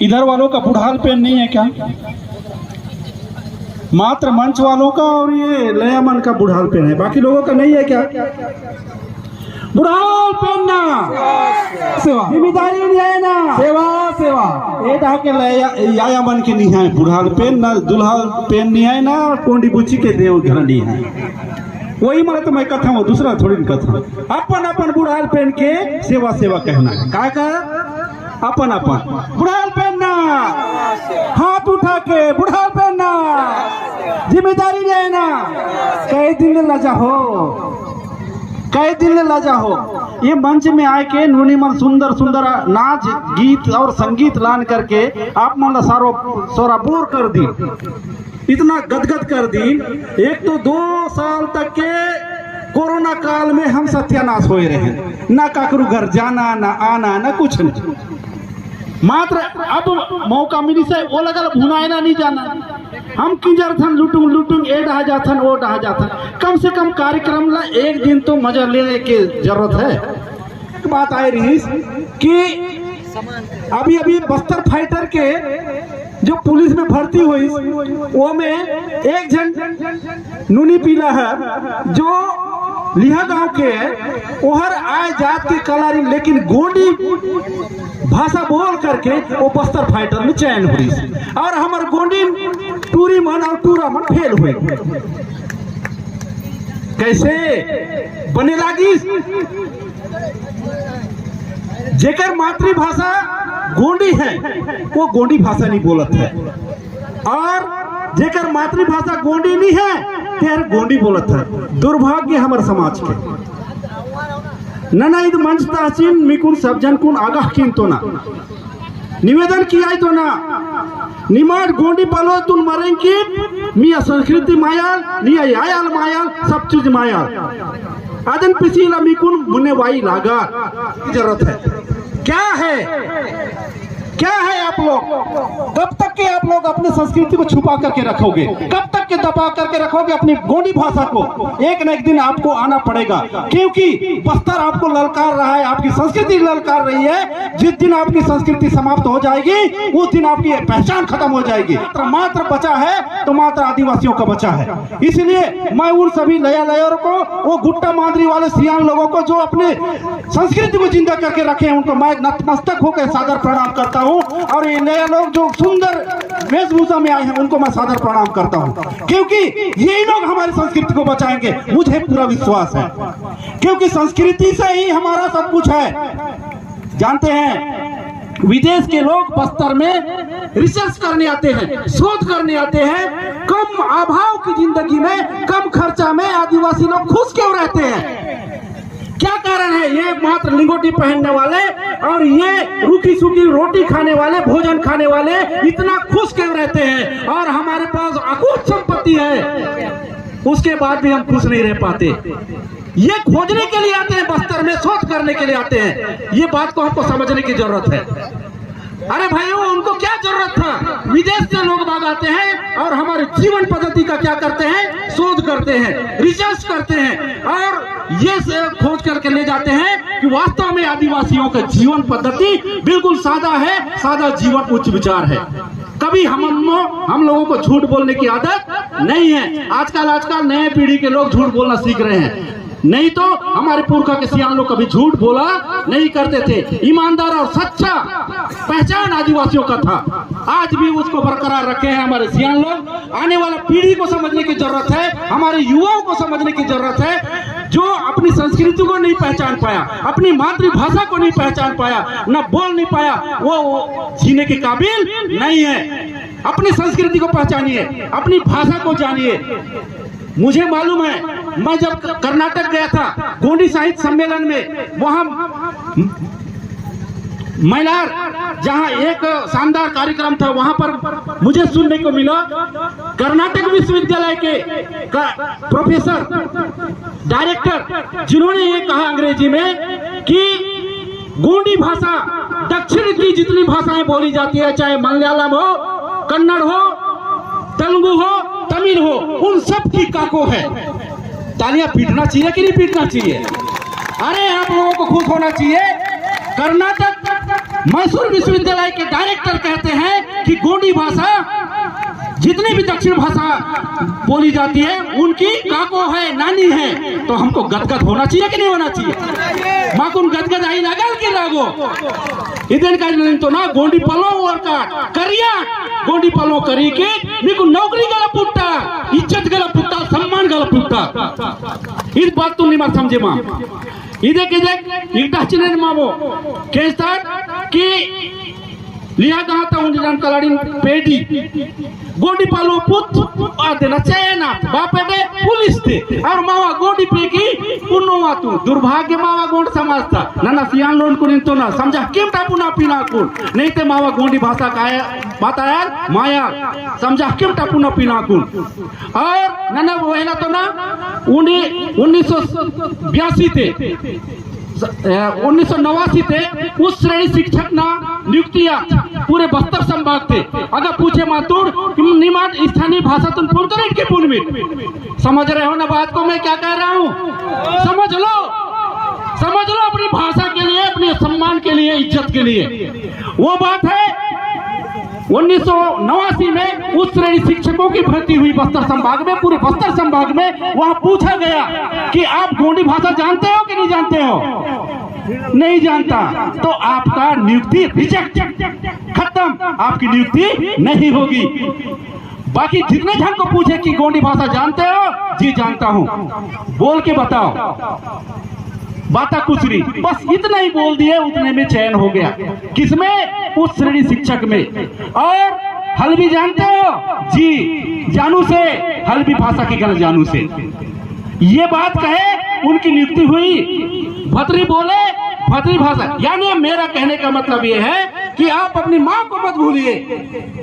इधर वालों का बुढ़ाल पेन नहीं है क्या? मात्र मंच वालों का और ये लयामन का बुढ़ाल पेन है, बाकी लोगों का नहीं है क्या? बुढ़ाल पेन ना सेवा, जिम्मेदारी नहीं है ना सेवा सेवा। ये ढा के लयामन के नहीं है बुढ़ाल पेन ना, दुल्हा पेन नहीं है ना, कोंडी बुच्ची के देव घर नहीं है। वही मारे तो मैं कथा हूँ, दूसरा थोड़ी न कथा। अपन अपन बुढ़ाल पेन के सेवा सेवा कहना है, का अपन अपन बुढ़ाल पहनना, हाथ उठा के बुढ़ाल पहनना, जिम्मेदारी लेना। कई दिन लजा हो, कई दिन लजा हो। ये मंच में आए के नूनी मन सुंदर सुंदर नाच गीत और संगीत लान करके आप मन सारो सोरा बोर कर दी, इतना गदगद कर दी। एक तो 2 साल तक के कोरोना काल में हम सत्यानाश हो रहे हैं, ना काकरू घर जाना ना आना ना कुछ नहीं। मात्र अब मौका मिली से वो लगल भुनाएना नहीं जाना, हम किंजर थन लुटूंग लुटूंग ए डहा जाथन ओ डहा जाथन। कम से कम कार्यक्रम ला एक दिन तो मजा लेने की जरूरत है। बात आई रही कि अभी अभी बस्तर फाइटर के जो पुलिस में भर्ती हुई वो में एक जन नूनी पीला है जो लिहा गांव के ओहर आए जात के कलारी, लेकिन गोंडी भाषा बोल करके वो बस्तर फाइटर में चयन हुई और हमारे गोंडी टूरी मन और टूरा मन फेल हुए। कैसे बने लागी? जेकर मातृभाषा गोंडी है वो गोंडी भाषा नहीं बोलत है, और जेकर मातृभाषा गोंडी नहीं है तेर गोंडी बोलत है। दुर्भाग्य हमारे समाज के नना इद मंच ताचिन मिकुन सब जन कुन आगाह किन तो ना निवेदन किया तो ना निमाड गोंडी पालो तुन मरें की मिया संस्कृति मायाल निया यायाल मायाल सब चीज मायाल आदन पिसीला मिकुन मुन्ने वाई लागा जरूरत है। क्या है आप लोग? कब तक के आप लोग अपने संस्कृति को छुपा करके रखोगे? कब तक के दबा करके रखोगे अपनी गोंडी भाषा को? एक न एक दिन आपको आना पड़ेगा, क्योंकि बस्तर आपको ललकार रहा है, आपकी संस्कृति ललकार रही है। जिस दिन आपकी संस्कृति समाप्त हो जाएगी उस दिन आपकी पहचान खत्म हो जाएगी। मात्र बचा है तो मात्र आदिवासियों का बचा है। इसलिए मैं उन सभी लयालयों को, वो गुट्टा मांदरी वाले सियान लोगों को जो अपने संस्कृति को जिंदा करके रखे हैं, उनको मैं नतमस्तक होकर सादर प्रणाम करता हूं। और ये नया लोग जो सुंदर वेशभूषा में आए हैं उनको मैं सादर प्रणाम करता हूं, क्योंकि यही लोग हमारी संस्कृति को बचाएंगे, मुझे पूरा विश्वास है। क्योंकि संस्कृति से ही हमारा सब कुछ है। जानते हैं विदेश के लोग बस्तर में रिसर्च करने आते हैं, शोध करने आते हैं। कम अभाव की जिंदगी में, कम खर्चा में आदिवासी लोग खुश क्यों रहते हैं? क्या कारण है? ये मात्र लिंगोटी पहनने वाले और ये रूखी सूखी रोटी खाने वाले, भोजन खाने वाले इतना खुश क्यों रहते हैं? और हमारे पास अकूत संपत्ति है, उसके बाद भी हम खुश नहीं रह पाते। ये खोजने के लिए आते हैं बस्तर में, शोध करने के लिए आते हैं। ये बात को हमको समझने की जरूरत है। अरे भाइयों, उनको क्या जरूरत था? विदेश से लोग बाग आते हैं और हमारे जीवन पद्धति का क्या करते हैं? शोध करते हैं, रिसर्च करते हैं और ये खोज करके ले जाते हैं कि वास्तव में आदिवासियों का जीवन पद्धति बिल्कुल सादा है, सादा जीवन उच्च विचार है। कभी हम लोगों को झूठ बोलने की आदत नहीं है। आजकल नए पीढ़ी के लोग झूठ बोलना सीख रहे हैं, नहीं तो हमारे पुरखा के सियान लोग कभी झूठ बोला नहीं करते थे। ईमानदार और सच्चा पहचान आदिवासियों का था, आज भी उसको बरकरार रखे हैं हमारे सियान लोग। आने वाला पीढ़ी को समझने की जरूरत है, हमारे युवाओं को समझने की जरूरत है। जो अपनी संस्कृति को नहीं पहचान पाया, अपनी मातृभाषा को नहीं पहचान पाया, न बोल नहीं पाया, वो जीने के काबिल नहीं है। अपनी संस्कृति को पहचानिए, अपनी भाषा को जानिए। मुझे मालूम है, मैं जब कर्नाटक गया था गोंडी साहित्य सम्मेलन में, वहां मैलार जहां एक शानदार कार्यक्रम था, वहां पर मुझे सुनने को मिला कर्नाटक विश्वविद्यालय के प्रोफेसर डायरेक्टर, जिन्होंने ये कहा अंग्रेजी में कि गोंडी भाषा दक्षिण की जितनी भाषाएं बोली जाती है, चाहे मलयालम हो, कन्नड़ हो, तेलुगु हो, तमिल हो, उन सब की काको है। तालियां पीटना चाहिए कि नहीं पीटना चाहिए? अरे आप लोगों को खुश होना चाहिए। कर्नाटक मैसूर विश्वविद्यालय के डायरेक्टर कहते हैं गोंडी भाषा जितनी भी दक्षिण भाषा बोली जाती है उनकी काको है, नानी है। तो हमको गदगद होना चाहिए कि नहीं होना चाहिए? माकुन गदगद आई लागल के लागो इधर का नहीं तो ना गोंडी पलो और का करिया गोंडी पलो करी के नीकु नौकरी गला पुट्टा, इज्जत गला पुट्टा, सम्मान गला पुट्टा। इस बात तुम नहीं मत समझे मां। इधर के देख इकटा चिने मामो कैसा कि लिया कहा था उन जान कलाड़ीन पेटी गोंडी पालो पुत आते ना चैना बापे दे पुलिस थे और मावा गोंडी पे की पुन्नो तू दुर्भाग्य मावा गोंड समझता ना सियान लोन को तो ना समझा क्यों टापू ना पीना कुल नहीं ते मावा गोंडी भाषा का बाता यार माया समझा क्यों टापू ना पीना कुल। और ना वो है ना तो ना 1982 थे 1989 थे उस श्रेणी शिक्षक ना नियुक्तियां पूरे बस्तर संभाग थे। अगर पूछे मातुर निमात स्थानीय भाषा तुम पुनकरेट के पुन में समझ रहे हो ना बात को मैं क्या कह रहा हूँ? समझ लो अपनी भाषा के लिए, अपने सम्मान के लिए, इज्जत के लिए। वो बात है 1989 में उस श्रेणी शिक्षकों की भर्ती हुई बस्तर संभाग में, पूरे बस्तर संभाग में। वहां पूछा गया कि आप गोंडी भाषा जानते हो कि नहीं जानते हो? नहीं जानता तो आपका नियुक्ति रिजेक्ट, खत्म, आपकी नियुक्ति नहीं होगी। बाकी जितने जन को पूछे कि गोंडी भाषा जानते हो? जी जानता हूं, बोल के बताओ। बाता कुचरी बस इतना ही बोल दिए, उतने में चयन हो गया। किसमें? उस श्रेणी शिक्षक में। और हल्बी जानते हो? जी जानू से, हल्बी भाषा की गलत जानू से। ये बात कहे उनकी नियुक्ति हुई। भतरी बोले भतरी भाषा, यानी मेरा कहने का मतलब ये है कि आप अपनी माँ को मत भूलिए,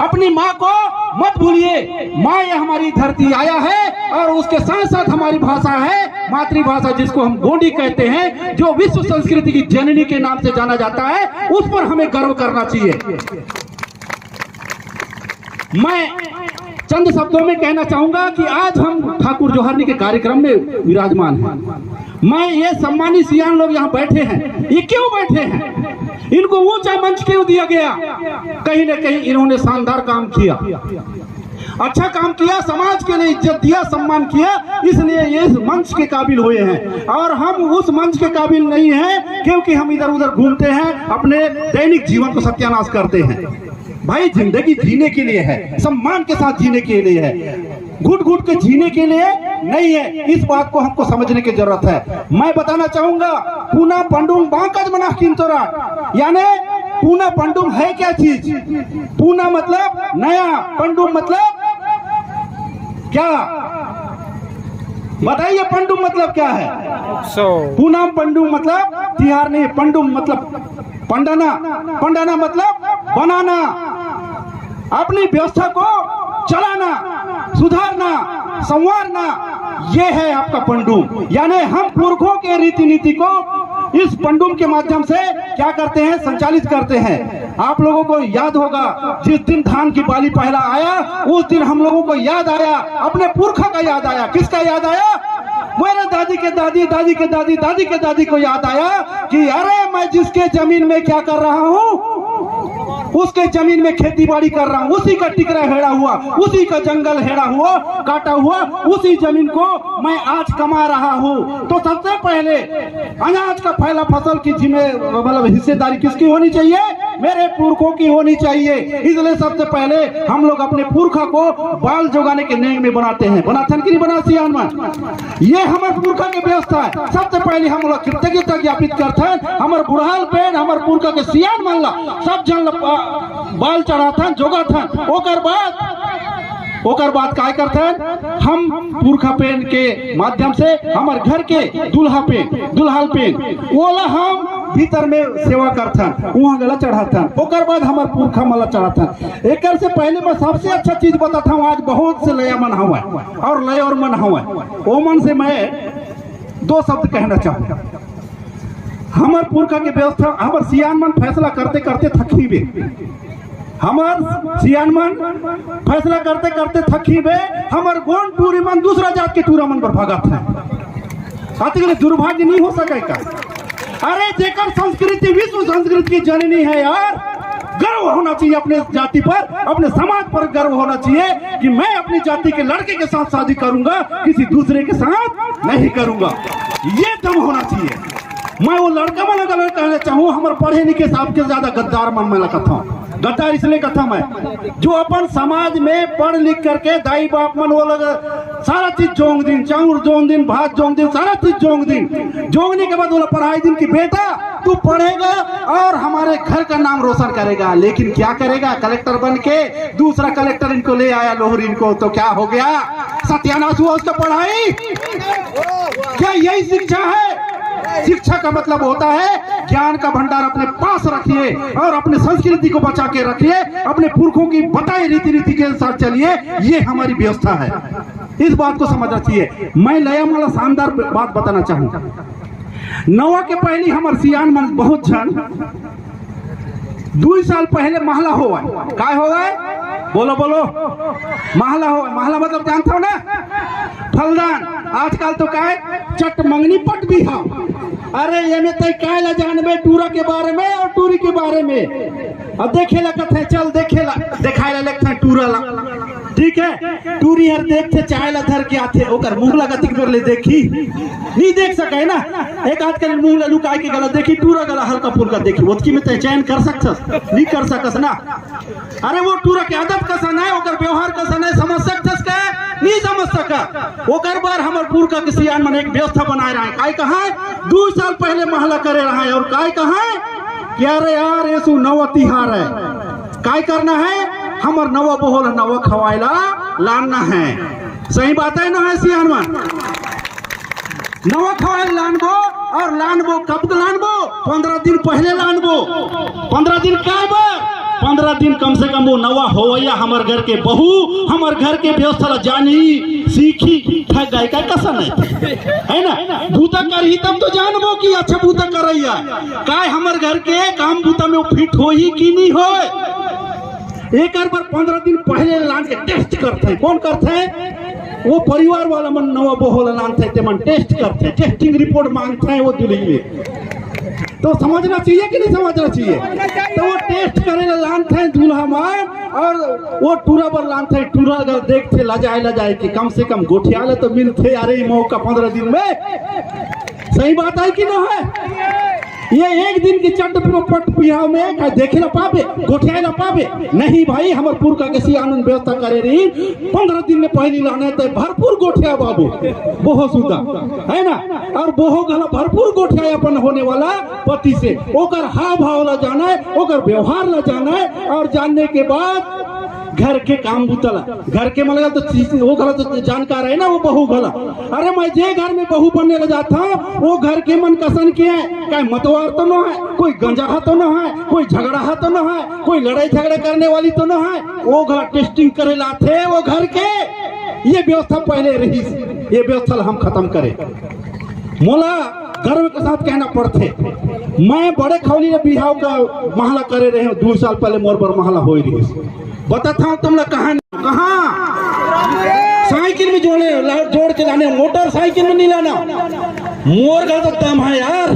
अपनी माँ को मत भूलिए। माँ ये हमारी धरती आया है और उसके साथ साथ हमारी भाषा है मातृभाषा, जिसको हम गोंडी कहते हैं, जो विश्व संस्कृति की जननी के नाम से जाना जाता है। उस पर हमें गर्व करना चाहिए। मैं चंद शब्दों में कहना चाहूंगा कि आज हम ठाकुर जोहरनी के कार्यक्रम में विराजमान हैं। मैं ये सम्मानित सियान लोग यहाँ बैठे हैं, ये क्यों बैठे हैं? इनको ऊंचा मंच क्यों दिया गया? कहीं न कहीं इन्होंने शानदार काम किया, अच्छा काम किया, समाज के लिए इज्जत दिया, सम्मान किया, इसलिए ये इस मंच के काबिल हुए हैं। और हम उस मंच के काबिल नहीं हैं क्योंकि हम इधर उधर घूमते हैं, अपने दैनिक जीवन को सत्यानाश करते हैं। भाई जिंदगी जीने के लिए है, सम्मान के साथ जीने के लिए है, घुट घुट के जीने के लिए नहीं है। इस बात को हमको समझने की जरूरत है। मैं बताना चाहूंगा पूना पंडुम बांकज मना किंतोरा, यानी पूना पंडुम है क्या चीज? पूना मतलब नया, पंडुम मतलब क्या? बताइए पंडुम मतलब क्या है? पूना पंडुम मतलब तिहार नहीं, पंडुम मतलब पंडाना, पंडाना मतलब बनाना, अपनी व्यवस्था को चलाना, सुधारना, संवारना, ये है आपका पंडुम। यानी हम पुरखों के रीति नीति को इस पंडुम के माध्यम से क्या करते हैं? संचालित करते हैं। आप लोगों को याद होगा जिस दिन धान की बाली पहला आया, उस दिन हम लोगों को याद आया, अपने पुरखा का याद आया। किसका याद आया? मेरे दादी के दादी, दादी के दादी, दादी के दादी को याद आया कि अरे मैं जिसके जमीन में क्या कर रहा हूँ, उसके जमीन में खेती बाड़ी कर रहा हूँ, उसी का टिकरा हेड़ा हुआ, उसी का जंगल हेड़ा हुआ, काटा हुआ, उसी जमीन को मैं आज कमा रहा हूँ। तो सबसे पहले अनाज का पहला फसल की मतलब हिस्सेदारी किसकी होनी चाहिए? मेरे पुरखों की होनी चाहिए। इसलिए सबसे पहले हम लोग अपने पुरखा को बाल जोगाने के नेम में बनाते हैं। बनाथन की नहीं बना सियान में, ये हमारे पुरखा की व्यवस्था है। सबसे पहले हम लोग कृतज्ञता ज्ञापित करते हैं। हमारे बुढ़ाल पेड़ हमारे पुरखा के सियान मान ला सब जन बाल चढ़ा था, जोगा था। ओकर बाद काय करते हैं? हम पुरखा पेन के माध्यम से हमारे घर के दुल्हा पेन ओला हम भीतर में सेवा करते हैं, वहाँ गला चढ़ाते हैं। ओकर बाद हमारे पुरखा मला चढ़ाते हैं। एक से पहले मैं सबसे अच्छा चीज बताता हूँ। आज बहुत से लया मन हुआ और लय और मन हुआ, वो मन से मैं दो शब्द कहना चाहूँगा। हमारे पुरखा की व्यवस्था, हमारे सियान मन फैसला करते करते थकी बे, हमार सियान मन फैसला करते करते थकी बे, हमार गोंड टूरी मन दूसरा जात के टूरा मन पर भागत है। आते के दुर्भाग्य नहीं हो सके का? अरे जेकर संस्कृति विश्व संस्कृति की जननी है यार, गर्व होना चाहिए अपने जाति पर, अपने समाज पर गर्व होना चाहिए कि मैं अपनी जाति के लड़के के साथ शादी करूंगा, किसी दूसरे के साथ नहीं करूंगा। ये दम होना चाहिए। मैं वो लड़का वाला गलत कहना चाहूँ, हमारे पढ़े लिखे साहब के ज्यादा गद्दार मन में लगता हूँ। गद्दार इसलिए कथा मैं, जो अपन समाज में पढ़ लिख करके दाई बाप मन वो लगा सारा चीज जोंग दिन, चाउर जोंग दिन, भात जोंग दिन, सारा चीज जोंग दिन। जोंगने के बाद बोला पढ़ाई दिन की बेटा तू पढ़ेगा और हमारे घर का नाम रोशन करेगा। लेकिन क्या करेगा, कलेक्टर बन के दूसरा कलेक्टर इनको ले आया लोहरी इनको, तो क्या हो गया, सत्यानाश हुआ उसका पढ़ाई। क्या यही शिक्षा है? शिक्षा का मतलब होता है ज्ञान का भंडार अपने पास रखिए और अपने संस्कृति को बचा के रखिए, अपने पुरखों की बताई रीति रीति के साथ चलिए। ये हमारी व्यवस्था है, इस बात को समझना चाहिए। मैं नया वाला शानदार बात बताना चाहूंगा। नवा के पहले हमारे सियान मन बहुत जन 2 साल पहले महला हुआ, काय हुआ, बोलो बोलो, महला हुआ। महला मतलब जानते हो ना, फलदान। आजकल तो काय चट मंगनी पट भी है। अरे ये में तय काय ला जानबे टूरा के बारे में और टूरी के बारे में। अब देखे ला कथे, चल देखे ला, दिखाए ला लगता है टूरा ला, ठीक है। टूरी हर देखते चाहे ला धर के आते, ओकर मुंह लगा तिक कर ले देखी नहीं देख सके ना। एक हाथ के मुंह लुकाए के गला देखी, टूरा गला हल्का फुल्का देखी, उसकी में तय चयन कर सकस नहीं कर सकस ना। अरे वो टूरा के आदत कसन है, ओकर व्यवहार कसन है, समझ सकस का नहीं समझ सका। ओकर बार हमर पुरखा के सियान मन एक व्यवस्था बनाए रहा है। काय कहा 2 साल पहले महला करे रहा है, और काय कहा क्या रे यार ऐसु नवा तिहार है, काय करना है, हमर नवा बोहल नवा खवाइला लाना है। सही बात है ना, है सियान मन नवा खवाइल लानबो, और लानबो कब लानबो, 15 दिन पहले लानबो। 15 दिन काय बार, 15 दिन कम से कम वो नवा होवैया हमर घर के बहू, हमर घर के व्यवस्था जानी सीखी थक गए का कसन है ना। बूता करही तब तो जानबो कि अच्छा बूता करैया काय हमर घर के काम बूता में वो फिट हो ही कि नहीं हो। एक बार 15 दिन पहले लान के टेस्ट करते हैं। कौन करते हैं, वो परिवार वाला मन नवा बोहल लानते ते मन टेस्ट करते हैं, टेस्टिंग रिपोर्ट मांगते हैं वो दुल्ही में। तो समझना चाहिए कि नहीं समझना चाहिए। तो वो टेस्ट करे लानते हैं दूल्हा मान, और वो टूरा पर लानते हैं। टूरा अगर देखते लजाए कि कम से कम गोठियाले तो मिलते, अरे मौका 15 दिन में। सही बात है कि ना है। ये एक दिन की चट पट पिया में देखे ना पावे, गोठिया ना पावे नहीं भाई। हमारे पुरखा के सियान व्यवस्था करे रही, 15 दिन में पहली लाने तो भरपूर गोठिया बाबू बोहो सुधा है ना। और बोहो गला भरपूर गोठिया अपन होने वाला पति से ओकर हाव भाव ला जाना है, ओकर व्यवहार ला जाना है, और जानने के बाद घर के काम बुतला, घर के मतलब तो वो गला तो जानकार है ना वो बहू गला। अरे मैं जे घर में बहू बनने लगा जाता वो घर के मन कसन के है, क्या मतवार तो न है, कोई गंजा तो न है, कोई झगड़ा तो न है, कोई लड़ाई झगड़े करने वाली तो न है। वो घर टेस्टिंग करे लाते वो घर के। ये व्यवस्था पहले रही, ये व्यवस्था हम खत्म करें। मोला गर्व के साथ कहना पड़ते, मैं बड़े खौली बिहाव का महला करे रहे 2 साल पहले मोर पर महला हो रही। बताता हूँ तुम लोग कहाँ साइकिल में जोड़ के लाने, मोटरसाइकिल में नहीं लाना। मोर गल तो दम है यार।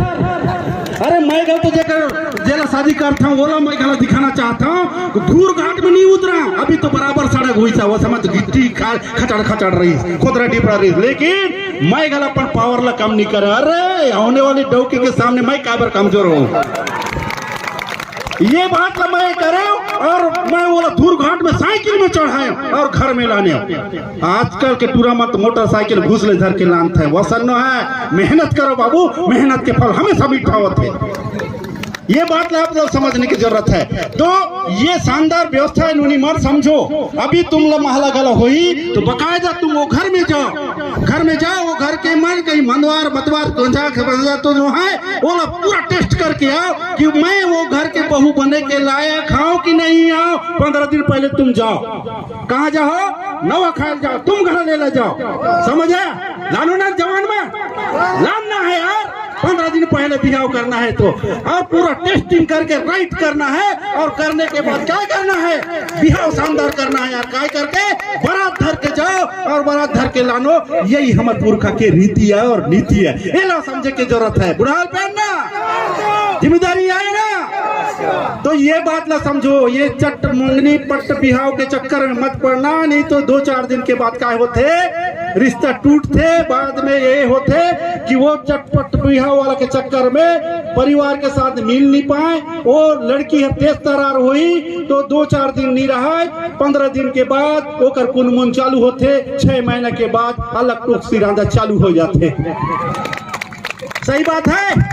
अरे मैं गल तो जेला शादी करता हूँ बोला मैं गला दिखाना चाहता हूँ, घूर घाट में नहीं उतरा। अभी तो बराबर सड़क हुई था, वो समझ गिट्टी खचड़ रही, खोदरा डिपड़ा रही, लेकिन मैं गला पर पावर ला कम नहीं करे। अरे आने वाली डौकी के सामने मैं काबर कमजोर हूँ, ये बात मैं करे। और मैं बोला धूर घाट में साइकिल में चढ़ाए और घर में लाने। आजकल के टूरा मत मोटरसाइकिल घुस ले धर के लानते हैं, वसन न है। मेहनत करो बाबू, मेहनत के फल हमेशा मीठा होते हैं। ये बात आप लोग समझने की जरूरत है। तो ये शानदार व्यवस्था है, नूनी मर समझो। अभी तुम लोग महला गला हुई तो बकायदा तुम वो घर में जाओ, घर में जाओ, वो घर के मन कहीं मनवार मतवार तो जो है वो पूरा टेस्ट करके आओ कि मैं वो घर के बहू बने के लायक खाओ कि नहीं आओ। 15 दिन पहले तुम जाओ, कहाँ जाओ, नवा खाए जाओ, तुम घर ले जाओ, समझ आया। लानो ना जवान में लाना है यार, 15 दिन पहले बिहाव करना है तो, और पूरा टेस्टिंग करके राइट करना है, और करने के बाद क्या करना है, बिहाव शानदार करना है यार। काय करके बारात धर के जाओ और बारात धर के लानो। यही हमारे पुरखा के रीति है और नीति है, ये ला समझे की जरूरत है। बुढ़ाल पहनना जिम्मेदारी आई ना, तो तो ये बात ना समझो, ये चट मंगनी पट्ट बिहाव के चक्कर में मत पड़ना, नहीं तो 2-4 दिन के बाद क्या होते रिश्ता टूटते, बाद में ये होते कि वो चटपट बिहाव वाला के चक्कर में परिवार के साथ मिल नहीं पाए, वो लड़की है तेज तरार हुई तो 2-4 दिन नहीं रहा, 15 दिन के बाद ओकर कुनमुन चालू होते, 6 महीने के बाद अलग टोक्सी रांधा चालू हो जाते। सही बात है,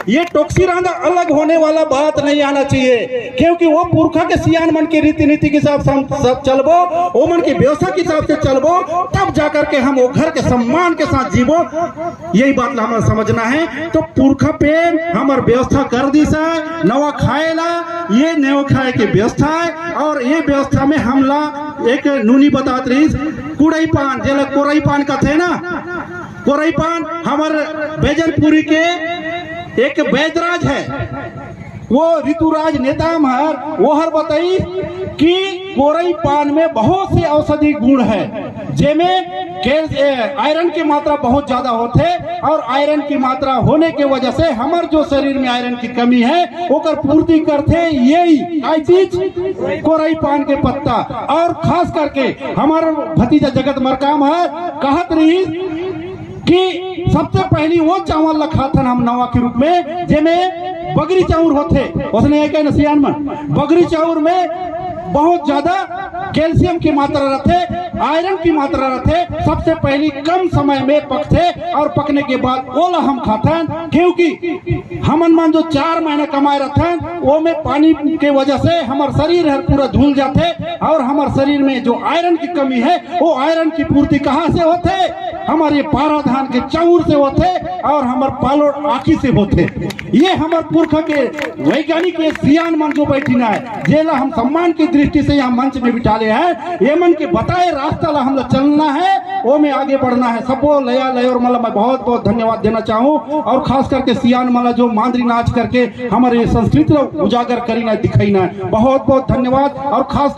ये टोक्सी रांधा अलग होने वाला बात नहीं आना चाहिए, क्योंकि वो पुरखा के सियान मन के रीति नीति के हिसाब से हम सब चलबो, वो मन की व्यवस्था के हिसाब से चलबो, तब जाकर के हम वो घर के सम्मान के साथ जीवो। यही बात हमें समझना है। तो पुरखा पे हमार व्यवस्था कर दी सा नवा खाएला, ये नवा खाए के व्यवस्था है, और ये व्यवस्था में हमला एक नूनी बतात रही कुड़ई पान, जेला कोरई पान का थे ना, कोरई पान हमार बैजनपुरी के एक वैदराज है, वो ऋतुराज नेता हर वो हर बताई कि कोरई पान में बहुत से औषधि गुण है, जेमें आयरन की मात्रा बहुत ज्यादा होते, और आयरन की मात्रा होने के वजह से हमार जो शरीर में आयरन की कमी है ओकर पूर्ति करते यही चीज कोरई पान के पत्ता। और खास करके हमारा भतीजा जगत मरकाम है कहत रही कि सबसे पहली वो चावल ला खाथन हम नवा के रूप में, जेमें बगरी चाउर होते, उसने एक नसियान मन बगरी चाउर में बहुत ज्यादा कैल्शियम की मात्रा रहते, आयरन की मात्रा रहते। सबसे पहली कम समय में पकते, और पकने के बाद ओला हम खाते, क्योंकि हमन मन जो 4 महीने कमाए रहते वो में पानी के वजह से हमार शरीर है पूरा धुल जाते, और हमार शरीर में जो आयरन की कमी है वो आयरन की पूर्ति कहाँ से होते, हमारे पारा धान के चाउर से होते, और हमार पालोड़ आखी से होते। ये हमार पुरखा के वैज्ञानिक सियान मन जो बैठी ना है, जेला हम सम्मान की दृष्टि से यहाँ मंच में बिठाले हैं, ये मन के बताए रास्ता ला हम चलना है, वो में आगे बढ़ना है। सबको लया लय और मला मैं बहुत बहुत धन्यवाद देना चाहूँ, और खास करके सियान मला जो मांदरी नाच करके हमारे संस्कृति उजागर करी ना दिखाई ना, बहुत बहुत धन्यवाद। और खास